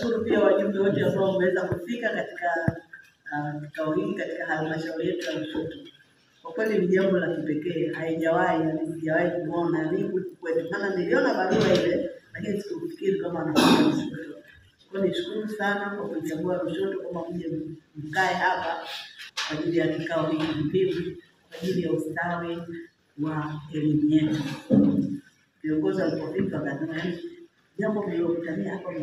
Niwashukuru pia wajumbe wote ambao wameweza kufika katika kikao hiki katika halmashauri yetu ya Lushoto. Kwa kweli ni jambo la kipekee, sijawahi kuona kwetu. Maana niliona barua ile lakini sikufikiri kama anafanya Lushoto. Kwa hiyo nishukuru sana kwa kuchagua Lushoto kama mje mkae hapa kwa ajili ya kikao hiki muhimu kwa ajili ya ustawi wa elimu yetu. Viongozi walipofika wakasema jambo mlilokutania hapa kwa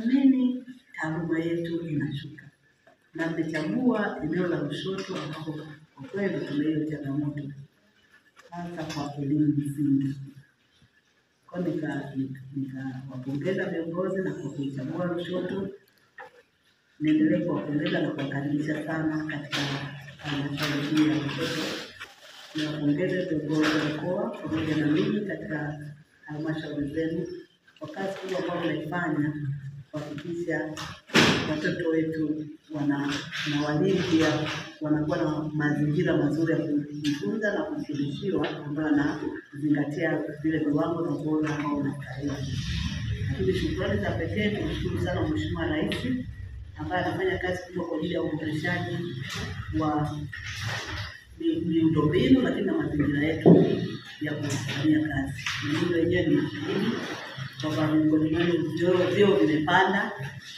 nini taaluma yetu inashuka? Na mmechagua eneo la Lushoto ambapo kwa kweli tuna hiyo changamoto hasa kwa elimu msingi. Kwa nikawapongeza viongozi na kwa kuchagua Lushoto. Niendelee kuwapongeza na kuwakaribisha sana katika halmashauri hii ya Lushoto. Niwapongeze viongozi wa mkoa pamoja na mimi katika halmashauri zenu kwa kazi kubwa ambayo mnaifanya kuhakikisha watoto wetu na walimu pia wanakuwa na mazingira mazuri ya kujifunza na kufundishiwa ambayo wanazingatia vile viwango na ubora ambao unastahili. Lakini shukrani za pekee tumshukuru sana Mheshimiwa Rais ambaye anafanya kazi kubwa kwa ajili ya uboreshaji wa miundombinu lakini na mazingira yetu ya kufanyia kazi. Miundo yenyewe ni muhimu kwamba miongoni mwao vyoo vimepanda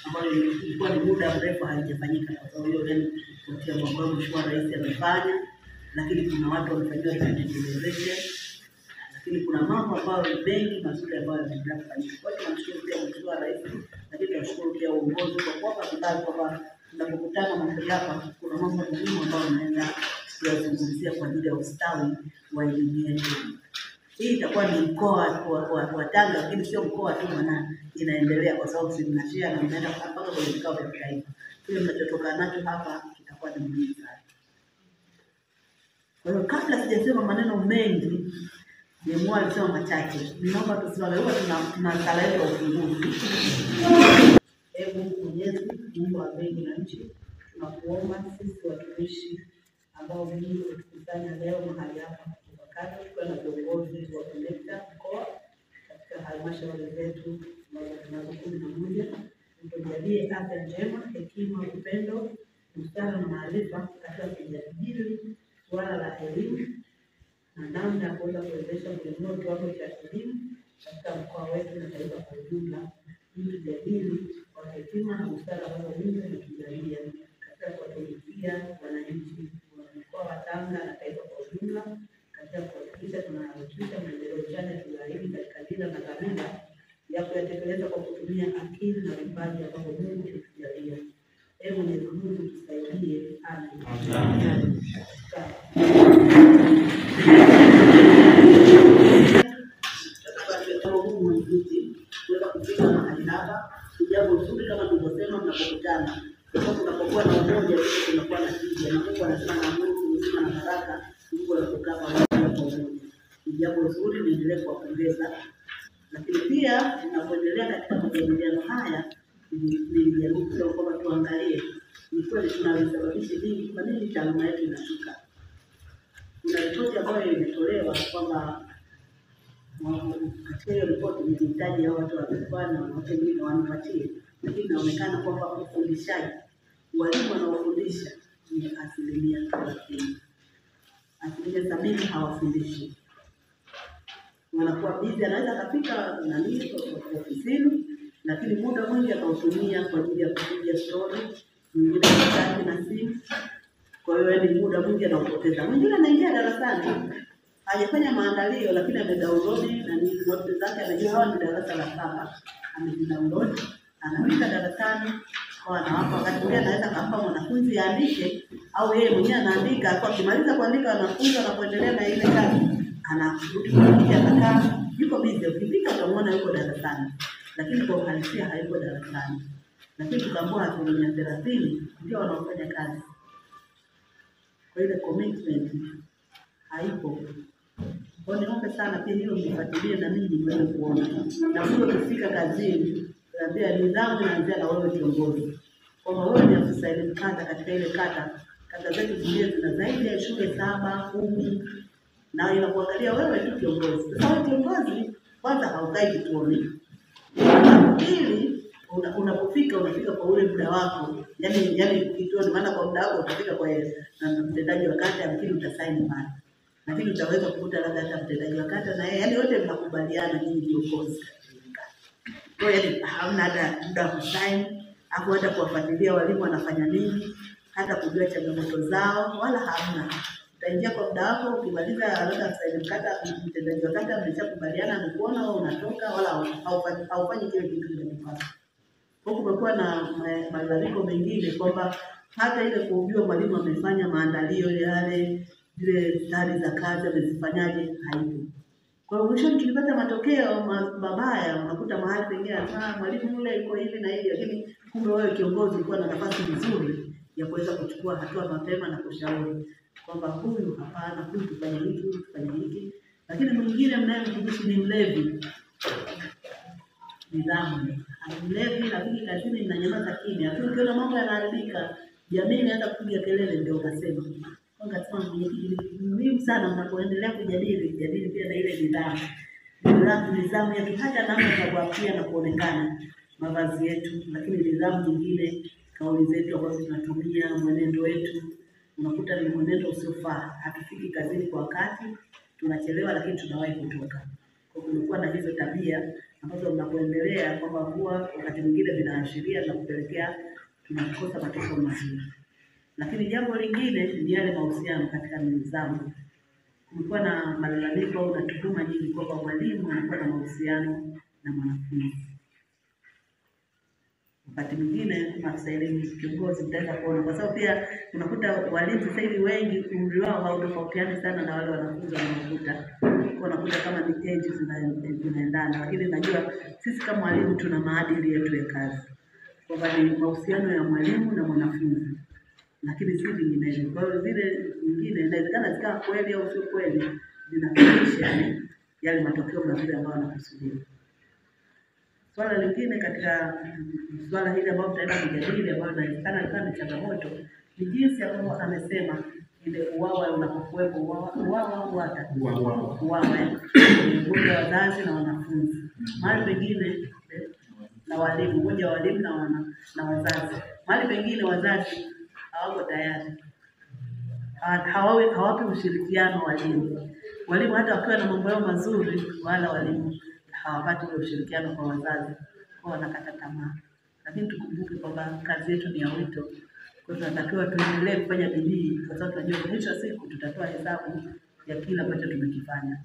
ambayo ilikuwa ni muda mrefu haijafanyika. Kwa sababu hiyo kutia mwaka Mheshimiwa Rais amefanya, lakini kuna watu wamefanyia rehabilitation, lakini kuna mambo ambayo mengi mazuri ambayo yanaendelea kufanyika. Kwa hiyo tunamshukuru pia Mheshimiwa Rais, lakini tunashukuru pia uongozi kwa kuwapa kibali kwamba tunapokutana mahali hapa kuna mambo muhimu ambayo tunaenda kuyazungumzia kwa ajili ya ustawi wa elimu yetu. Hii itakuwa ni mkoa wa Tanga, lakini sio mkoa tu, maana inaendelea kwa sababu sisi tunashare na tunaenda mpaka kwenye vikao vya kitaifa. Kile mnachotoka nacho hapa kitakuwa ni muhimu sana. Kwa hiyo kabla sijasema maneno mengi, nimeamua kusema machache. Ninaomba tusimame huko, tuna sala yetu ya ufunguzi. Hebu Mwenyezi Mungu wa mbingu na nchi, tunakuomba sisi watumishi ambao Mungu tukusanya leo mahali hapa kwa na viongozi wa kuleta mkoa katika halmashauri zetu tunazokuwa na moja, tujalie afya njema, hekima, upendo, busara na maarifa katika kujadili suala la elimu na namna ya kuweza kuwezesha kuinua kiwango cha elimu katika mkoa wetu na taifa kwa ujumla. Tujadili kwa hekima na busara ambazo Mungu ametujalia katika kuwatumikia wananchi wa mkoa wa Tanga na taifa kwa ujumla, katika kuhakikisha tunaharakisha maendeleo chanya tunaahidi katika dira na dhamira ya kuyatekeleza kwa kutumia akili na vipaji ambavyo Mungu ametujalia. Hebu Mwenyezi Mungu tusaidie. Amen. Kufika mahali hapa jambo zuri kama tulivyosema tunapokutana. Kwa sababu tunapokuwa na umoja tunakuwa na tija, na Mungu anasema na Mungu uzima na baraka Mungu anakukaa pamoja kwa umoja. Ni jambo zuri, niendelee kuwapongeza. Lakini pia tunapoendelea katika majadiliano haya nilijaribu kusema kwamba tuangalie ni kweli tunalisababisha nini, kwa nini taaluma yetu inashuka. Kuna ripoti ambayo imetolewa kwamba katika hiyo ripoti nilihitaji hao watu walikuwa na watu wengine wanipatie, lakini inaonekana kwamba ufundishaji walimu wanaofundisha ni 30%. 70% hawafundishi. Wanakuwa busy, anaweza kafika ofisini lakini muda mwingi atautumia kwa ajili ya kupiga story, mwingine anataka na simu. Kwa hiyo ni muda mwingi anaupoteza. Mwingine anaingia darasani hajafanya maandalio lakini amedownload na notes zake, anajua hawa ni darasa la 7, amedownload, anafika darasani kwa anawapa. Wakati mwingine anaweza kumpa mwanafunzi aandike au yeye mwenyewe anaandika, kwa kimaliza kuandika wanafunzi wanapoendelea na ile kazi anarudi kuandika, atakaa yuko busy. Ukifika utamwona yuko darasani lakini kwa uhalisia hayuko darasani. Lakini tukaamua 30% ndio wanaofanya kazi. Kwa ile commitment haipo. Kwa hiyo niombe sana pia hilo mlifuatilie na mimi niweze kuona. Na huyo kufika kazini, ndio nidhamu inaanzia na wewe kiongozi. Kwa wewe ni afisa elimu kata katika ile kata zetu zingine zina zaidi ya shule 7, 10 na inakuangalia wewe tu kiongozi. Sasa kiongozi kwanza haukai kituoni. Pili, unapofika unafika kwa ule muda wako, yani kituo, maana kwa muda wako utafika kwa mtendaji wa kata, lakini utasaini pale, lakini utaweza kukuta labda hata mtendaji wa kata na yeye, yani wote mnakubaliana nyinyi viongozi. Kwa hiyo hamna hata muda wa kusaini, hapo hata kuwafuatilia walimu wanafanya nini, hata kujua changamoto zao, wala hamna. Utaingia kwa muda wako, ukimaliza labda saini kata, mtendaji wa kata mmeshakubaliana amekuona, wewe unatoka, wala haufanyi kile kitu kinachofanya. Huko kumekuwa na malalamiko mengine kwamba hata ile kujua mwalimu amefanya maandalio yale, zile stari za kazi amezifanyaje, haipo. Kwa hiyo mwisho tukipata matokeo mabaya, unakuta mahali pengine mwalimu yule yuko hivi na hivi, lakini kumbe wewe kiongozi ulikuwa na nafasi nzuri ya kuweza kuchukua hatua mapema na kushauri kwamba huyu hapana, huyu tufanye hiki, huyu tufanye hiki. Lakini mwingine mnayemkumbusha ni mlevi. Nidhamu. Mlevi, lakini kazini mnanyamaza kimya. Lakini ukiona mambo yanaharibika, jamii inaanza kupiga kelele, ndio unasema. Kwa sababu ni muhimu sana mnapoendelea kujadili pia na ile nidhamu. Nidhamu ya hata namna za kuapia na kuonekana, mavazi yetu, lakini nidhamu nyingine, kauli zetu ambazo tunatumia, mwenendo wetu, unakuta ni mwenendo usiofaa. Hatufiki kazini kwa wakati, tunachelewa lakini tunawahi kutoka. Kwa kumekuwa na hizo tabia ambazo mnapoendelea kwamba huwa wakati mwingine vinaashiria na kupelekea tunakosa matokeo mazuri. Lakini jambo lingine ni yale mahusiano katika nidhamu. Kumekuwa na malalamiko na tuhuma nyingi kwamba mwalimu anakuwa na mahusiano na mwanafunzi. Wakati mwingine maafisa elimu kiongozi mtaweza kuona, kwa sababu pia unakuta walimu sasa hivi wengi umri wao hautofautiani sana na wale wanafunzi wanaokuta. Unakuta kama ni age zinaendana, lakini najua sisi kama walimu tuna maadili yetu ya kazi. Kwamba ni mahusiano ya mwalimu na mwanafunzi. Lakini si vinginevyo. Kwa hiyo zile nyingine inawezekana zikawa kweli au sio kweli, zinafikisha yale matokeo mazuri ambayo wanakusudia. Swala lingine katika swala hili ambalo tutaenda kujadili ambalo inawezekana kama ni changamoto, ni jinsi ambavyo amesema ile uwawa unapokuwepo, uwawa mmoja wa wazazi na wanafunzi. Mahali pengine na walimu, mmoja wa walimu na wazazi. Mahali pengine wazazi hawako tayari. Hawapi ushirikiano walimu. Walimu hata wakiwa na mambo yao mazuri, wala walimu hawapati ule ushirikiano kwa wazazi, kwa wanakata tamaa. Lakini tukumbuke kwamba kazi yetu ni ya wito. Kwa hiyo tunatakiwa tuendelee kufanya bidii, kwa sababu tunajua mwisho wa siku tutatoa hesabu ya kila ambacho tumekifanya.